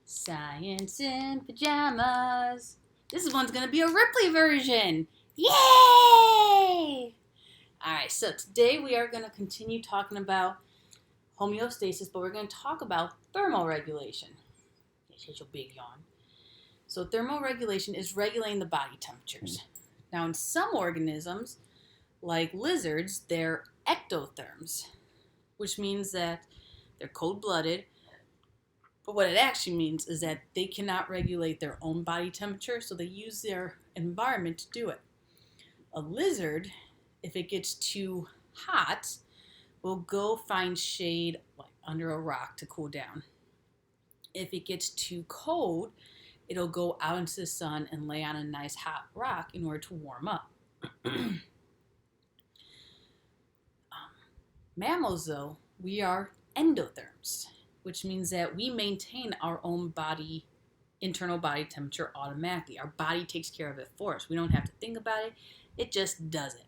Science in Pajamas. This one's going to be a Ripley version. Yay! Alright, so today we are going to continue talking about homeostasis, but we're going to talk about thermoregulation. Here's your big yawn. So thermoregulation is regulating the body temperatures. Now in some organisms, like lizards, they're ectotherms, which means that they're cold-blooded. But what it actually means is that they cannot regulate their own body temperature, so they use their environment to do it. A lizard, if it gets too hot, will go find shade like under a rock to cool down. If it gets too cold, it'll go out into the sun and lay on a nice hot rock in order to warm up. Mammals, though, we are endotherms, which means that we maintain our own internal body temperature automatically. Our body takes care of it for us. We don't have to think about it. It just does it,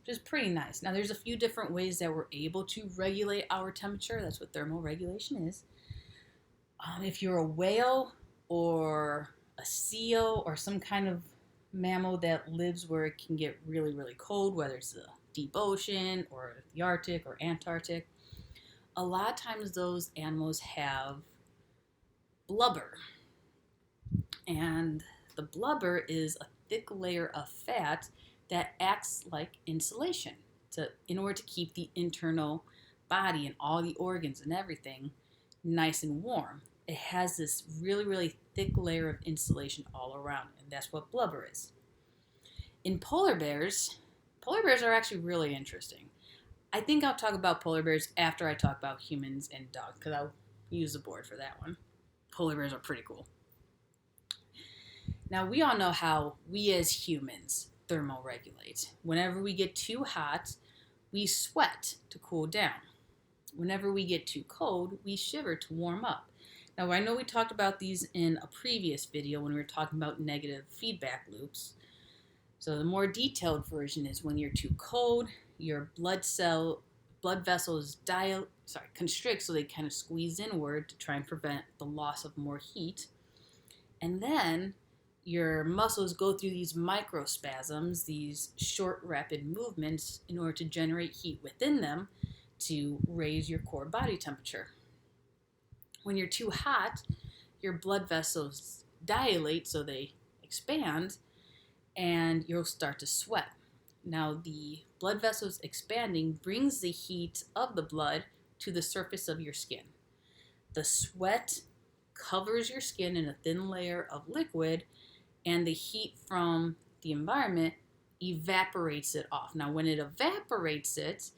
which is pretty nice. Now, there's a few different ways that we're able to regulate our temperature. That's what thermoregulation is. If you're a whale or a seal or some kind of mammal that lives where it can get really, really cold, whether it's the deep ocean or the Arctic or Antarctic, a lot of times those animals have blubber. And the blubber is a thick layer of fat that acts like insulation in order to keep the internal body and all the organs and everything nice and warm. It has this really, really thick layer of insulation all around it, and that's what blubber is. In polar bears are actually really interesting. I think I'll talk about polar bears after I talk about humans and dogs, because I'll use the board for that one. Polar bears are pretty cool. Now, we all know how we as humans thermoregulate. Whenever we get too hot, we sweat to cool down. Whenever we get too cold, we shiver to warm up. Now, I know we talked about these in a previous video when we were talking about negative feedback loops. So the more detailed version is when you're too cold, your blood vessels constrict, so they kind of squeeze inward to try and prevent the loss of more heat. And then your muscles go through these microspasms, these short, rapid movements, in order to generate heat within them to raise your core body temperature. When you're too hot, your blood vessels dilate, so they expand, and you'll start to sweat. Now, the blood vessels expanding brings the heat of the blood to the surface of your skin. The sweat covers your skin in a thin layer of liquid, and the heat from the environment evaporates it off. Now, when it evaporates it,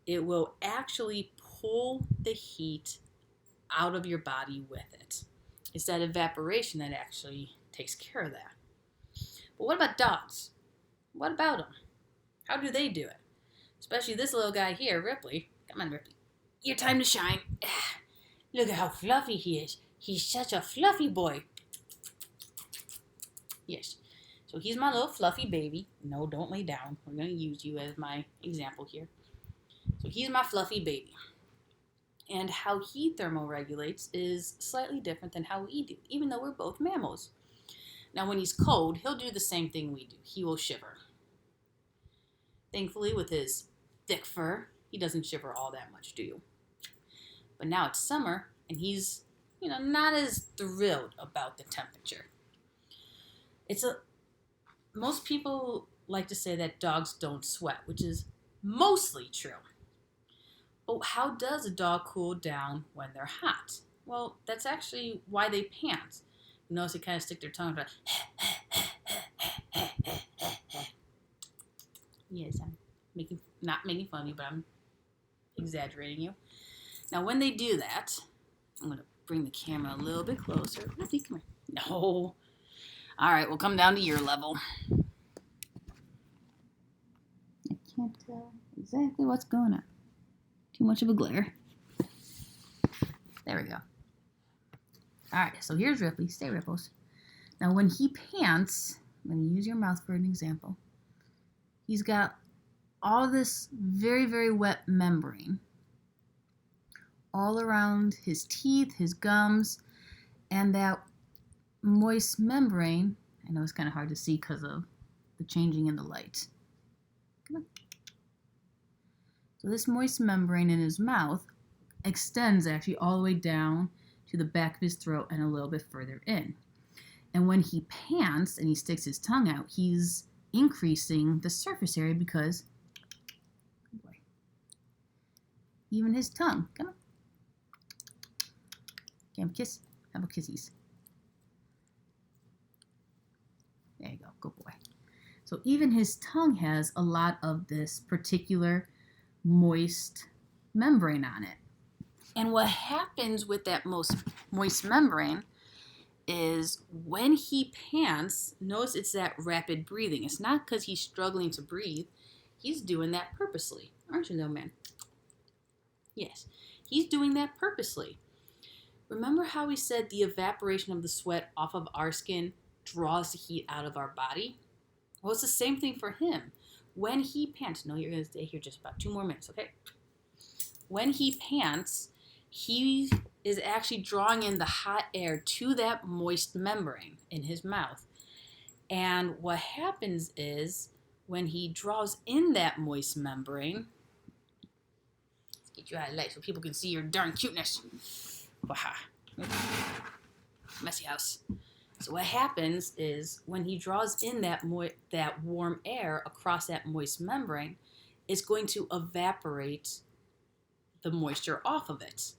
it will actually pull the heat out of your body with it. It's that evaporation that actually takes care of that. But what about dogs? What about them? How do they do it? Especially this little guy here, Ripley. Come on, Ripley. Your time to shine. Look at how fluffy he is. He's such a fluffy boy. Yes. So he's my little fluffy baby. No, don't lay down. We're going to use you as my example here. So he's my fluffy baby. And how he thermoregulates is slightly different than how we do, even though we're both mammals. Now, when he's cold, he'll do the same thing we do. He will shiver. Thankfully, with his thick fur, he doesn't shiver all that much, do you? But now it's summer, and he's, not as thrilled about the temperature. Most people like to say that dogs don't sweat, which is mostly true. But how does a dog cool down when they're hot? Well, that's actually why they pant. You notice they kind of stick their tongue out. Yes, I'm not making fun of you, but I'm exaggerating you. Now, when they do that, I'm going to bring the camera a little bit closer. Ruthie, come here. No. All right, we'll come down to your level. I can't tell exactly what's going on. Too much of a glare. There we go. All right, so here's Ripley. Stay, Ripples. Now, when he pants, I'm going to use your mouth for an example. He's got all this very, very wet membrane all around his teeth, his gums, And that moist membrane, I know it's kind of hard to see because of the changing in the light. Come on. So this moist membrane in his mouth extends actually all the way down to the back of his throat and a little bit further in. And when he pants and he sticks his tongue out, he's increasing the surface area because, oh boy, even his tongue, come on. Can I kiss? How about kissies? There you go, good boy. So even his tongue has a lot of this particular moist membrane on it. And what happens with that moist membrane is when he pants, notice it's that rapid breathing. It's not because he's struggling to breathe. He's doing that purposely. Aren't you, little man? Yes, he's doing that purposely. Remember how we said the evaporation of the sweat off of our skin draws the heat out of our body? Well, it's the same thing for him. When he pants, no, you're going to stay here just about 2 more minutes, okay? When he pants, he is actually drawing in the hot air to that moist membrane in his mouth. And what happens is when he draws in that moist membrane, let's get you out of light so people can see your darn cuteness. Wow. Messy house. So what happens is when he draws in that warm air across that moist membrane, it's going to evaporate the moisture off of it,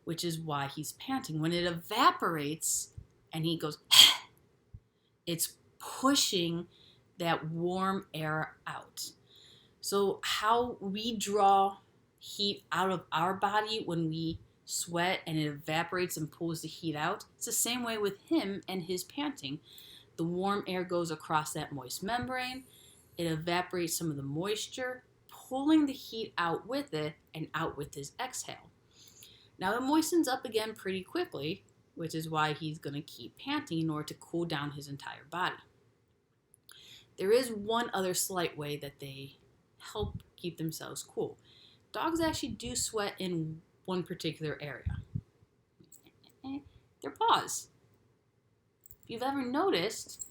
which is why he's panting. When it evaporates and he goes, it's pushing that warm air out. So how we draw heat out of our body when we sweat and it evaporates and pulls the heat out, it's the same way with him and his panting. The warm air goes across that moist membrane. It evaporates some of the moisture, pulling the heat out with it and out with his exhale. Now it moistens up again pretty quickly, which is why he's going to keep panting in order to cool down his entire body. There is one other slight way that they help keep themselves cool. Dogs actually do sweat in one particular area. Their paws. If you've ever noticed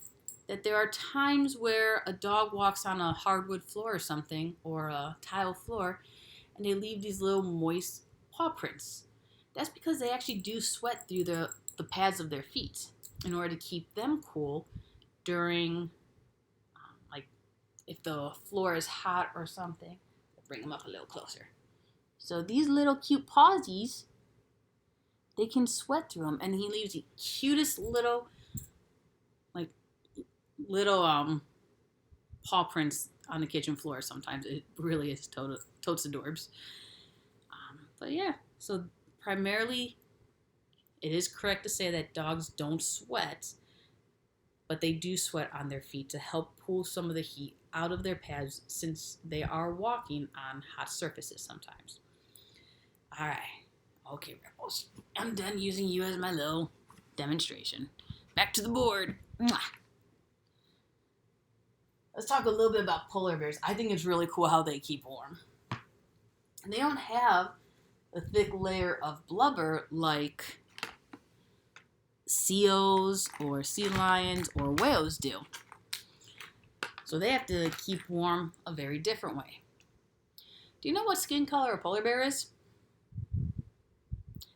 that there are times where a dog walks on a hardwood floor or something, or a tile floor, and they leave these little moist paw prints. That's because they actually do sweat through the pads of their feet in order to keep them cool during, like, if the floor is hot or something. I'll bring them up a little closer. So these little cute pawsies, they can sweat through them, and he leaves the cutest little paw prints on the kitchen floor sometimes. It really is totes adorbs. But yeah, so primarily it is correct to say that dogs don't sweat, but they do sweat on their feet to help pull some of the heat out of their pads since they are walking on hot surfaces sometimes. All right. Okay, Rebels. I'm done using you as my little demonstration. Back to the board. Mwah. Let's talk a little bit about polar bears. I think it's really cool how they keep warm. They don't have a thick layer of blubber like seals or sea lions or whales do. So they have to keep warm a very different way. Do you know what skin color a polar bear is?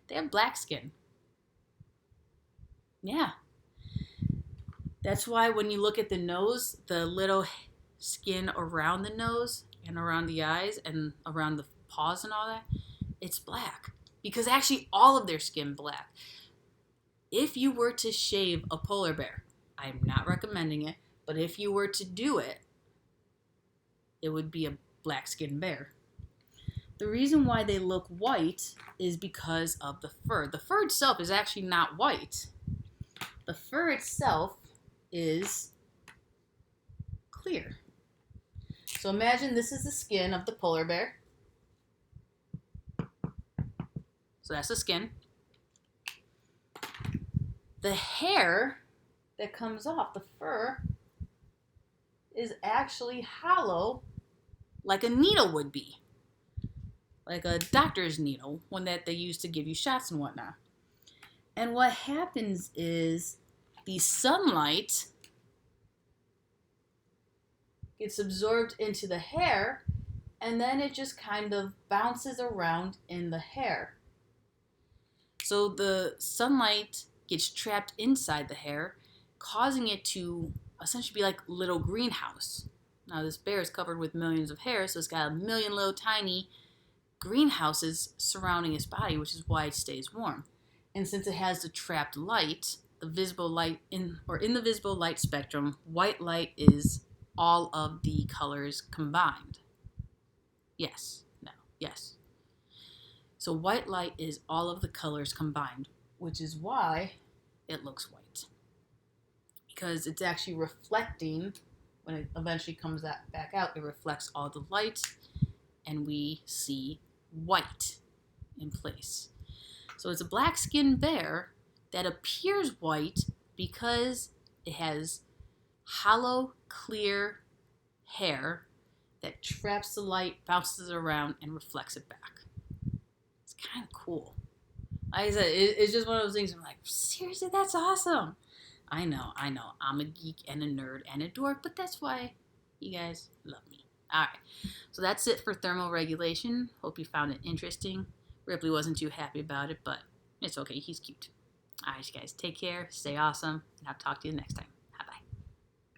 They have black skin. Yeah. That's why when you look at the nose, the little skin around the nose and around the eyes and around the paws and all that, it's black. Because actually all of their skin black. If you were to shave a polar bear, I'm not recommending it, but if you were to do it, it would be a black skinned bear. The reason why they look white is because of the fur. The fur itself is actually not white. The fur itself is clear. So imagine this is the skin of the polar bear. So that's the skin. The hair that comes off the fur is actually hollow like a needle would be. Like a doctor's needle, one that they use to give you shots and whatnot. And what happens is the sunlight gets absorbed into the hair, and then it just kind of bounces around in the hair. So the sunlight gets trapped inside the hair, causing it to essentially be like a little greenhouse. Now this bear is covered with millions of hairs, so it's got a million little tiny greenhouses surrounding its body, which is why it stays warm. And since it has the trapped light, the visible light in the visible light spectrum, white light is all of the colors combined. Yes. No. Yes. So white light is all of the colors combined, which is why it looks white. Because it's actually reflecting, when it eventually comes back out, it reflects all the light, and we see white in place. So it's a black-skinned bear that appears white because it has hollow, clear hair that traps the light, bounces around, and reflects it back. It's kind of cool. Like I said, it's just one of those things I'm like, seriously, that's awesome. I know. I'm a geek and a nerd and a dork, but that's why you guys love me. All right. So that's it for thermoregulation. Hope you found it interesting. Ripley wasn't too happy about it, but it's okay. He's cute. All right, you guys. Take care. Stay awesome. And I'll talk to you next time.